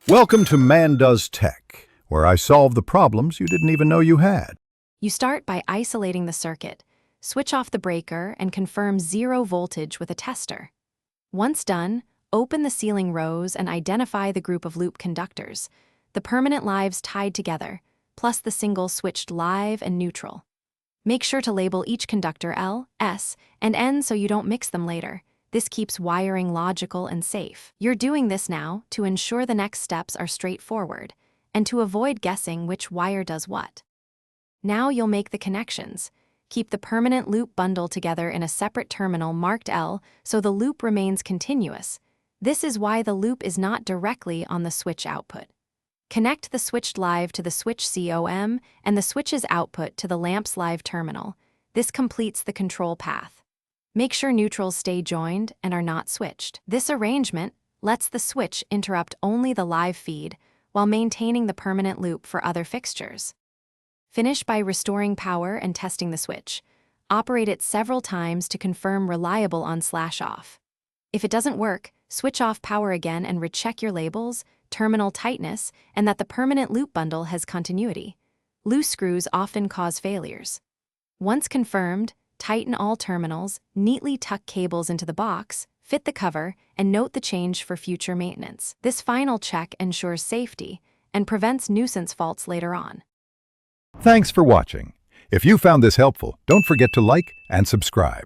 Welcome to Man Does Tech, where I solve the problems you didn't even know you had. You start by isolating the circuit, switch off the breaker, and confirm 0 voltage with a tester. Once done, open the ceiling rows and identify the group of loop conductors, the permanent lives tied together, plus the single switched live and neutral. Make sure to label each conductor L, S, and N so you don't mix them later. This keeps wiring logical and safe. You're doing this now to ensure the next steps are straightforward, and to avoid guessing which wire does what. Now you'll make the connections. Keep the permanent loop bundle together in a separate terminal marked L so the loop remains continuous. This is why the loop is not directly on the switch output. Connect the switched live to the switch COM and the switch's output to the lamp's live terminal. This completes the control path. Make sure neutrals stay joined and are not switched. This arrangement lets the switch interrupt only the live feed while maintaining the permanent loop for other fixtures. Finish by restoring power and testing the switch. Operate it several times to confirm reliable on/off. If it doesn't work, switch off power again and recheck your labels, terminal tightness, and that the permanent loop bundle has continuity. Loose screws often cause failures. Once confirmed, tighten all terminals, neatly tuck cables into the box, fit the cover, and note the change for future maintenance. This final check ensures safety and prevents nuisance faults later on. Thanks for watching. If you found this helpful, don't forget to like and subscribe.